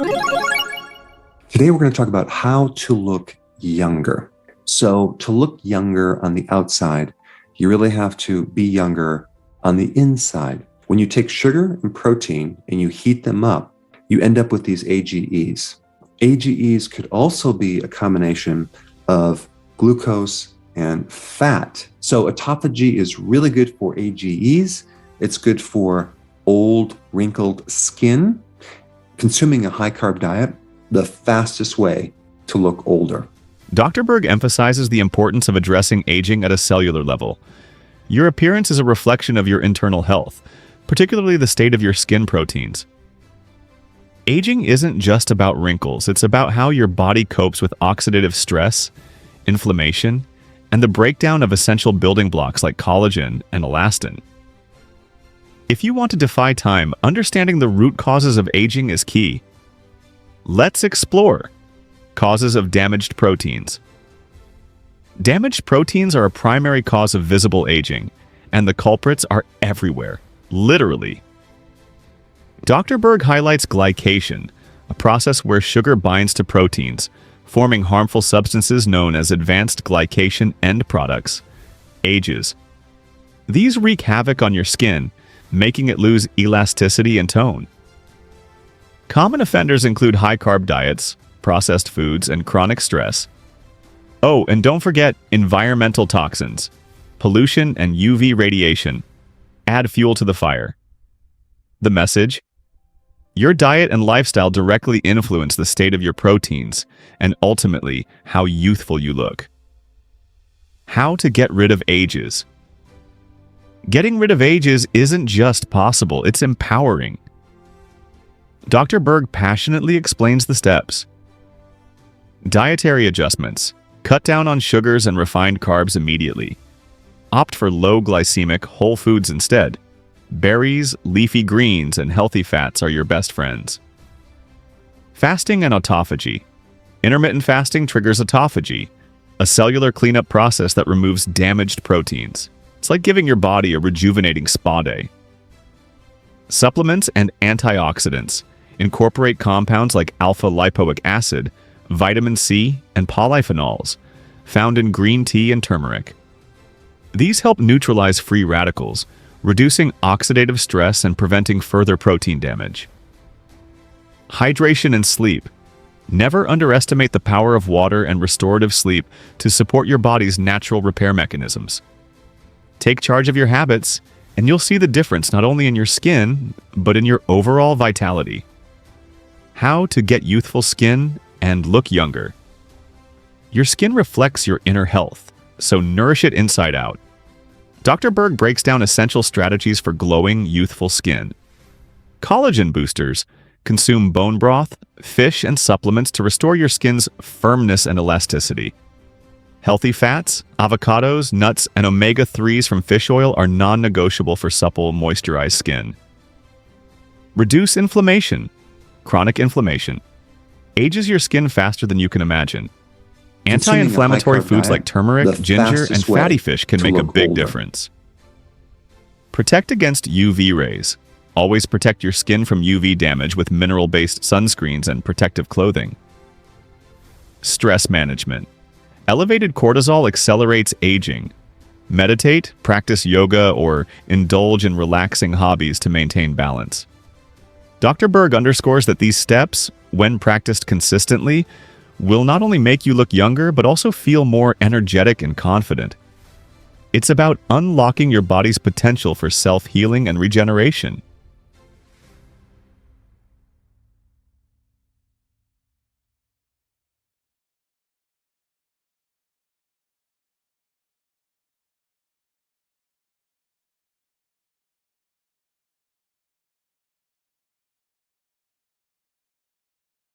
Today, we're going to talk about how to look younger. So to look younger on the outside, you really have to be younger on the inside. When you take sugar and protein and you heat them up, you end up with these AGEs. AGEs could also be a combination of glucose and fat. So autophagy is really good for AGEs. It's good for old, wrinkled skin. Consuming a high-carb diet, the fastest way to look older. Dr. Berg emphasizes the importance of addressing aging at a cellular level. Your appearance is a reflection of your internal health, particularly the state of your skin proteins. Aging isn't just about wrinkles, it's about how your body copes with oxidative stress, inflammation, and the breakdown of essential building blocks like collagen and elastin. If you want to defy time, understanding the root causes of aging is key. Let's explore causes of damaged proteins. Damaged proteins are a primary cause of visible aging, and the culprits are everywhere, literally. Dr. Berg highlights glycation, a process where sugar binds to proteins, forming harmful substances known as advanced glycation end products, AGEs. These wreak havoc on your skin, making it lose elasticity and tone. Common offenders include high-carb diets, processed foods, and chronic stress. Oh, and don't forget environmental toxins. Pollution and UV radiation add fuel to the fire. The message? Your diet and lifestyle directly influence the state of your proteins and ultimately how youthful you look. How to get rid of AGEs. Getting rid of AGEs isn't just possible, it's empowering. Dr. Berg passionately explains the steps. Dietary adjustments. Cut down on sugars and refined carbs immediately. Opt for low glycemic whole foods instead. Berries, leafy greens, and healthy fats are your best friends. Fasting and autophagy. Intermittent fasting triggers autophagy, a cellular cleanup process that removes damaged proteins. It's like giving your body a rejuvenating spa day. Supplements and antioxidants incorporate compounds like alpha-lipoic acid, vitamin C, and polyphenols, found in green tea and turmeric. These help neutralize free radicals, reducing oxidative stress and preventing further protein damage. Hydration and sleep. Never underestimate the power of water and restorative sleep to support your body's natural repair mechanisms. Take charge of your habits, and you'll see the difference not only in your skin, but in your overall vitality. How to get youthful skin and look younger. Your skin reflects your inner health, so nourish it inside out. Dr. Berg breaks down essential strategies for glowing, youthful skin. Collagen boosters. Consume bone broth, fish, and supplements to restore your skin's firmness and elasticity. Healthy fats, avocados, nuts, and omega-3s from fish oil are non-negotiable for supple, moisturized skin. Reduce inflammation. Chronic inflammation ages your skin faster than you can imagine. Anti-inflammatory foods like turmeric, ginger, and fatty fish can make a big difference. Protect against UV rays. Always protect your skin from UV damage with mineral-based sunscreens and protective clothing. Stress management. Elevated cortisol accelerates aging. Meditate, practice yoga, or indulge in relaxing hobbies to maintain balance. Dr. Berg underscores that these steps, when practiced consistently, will not only make you look younger, but also feel more energetic and confident. It's about unlocking your body's potential for self-healing and regeneration.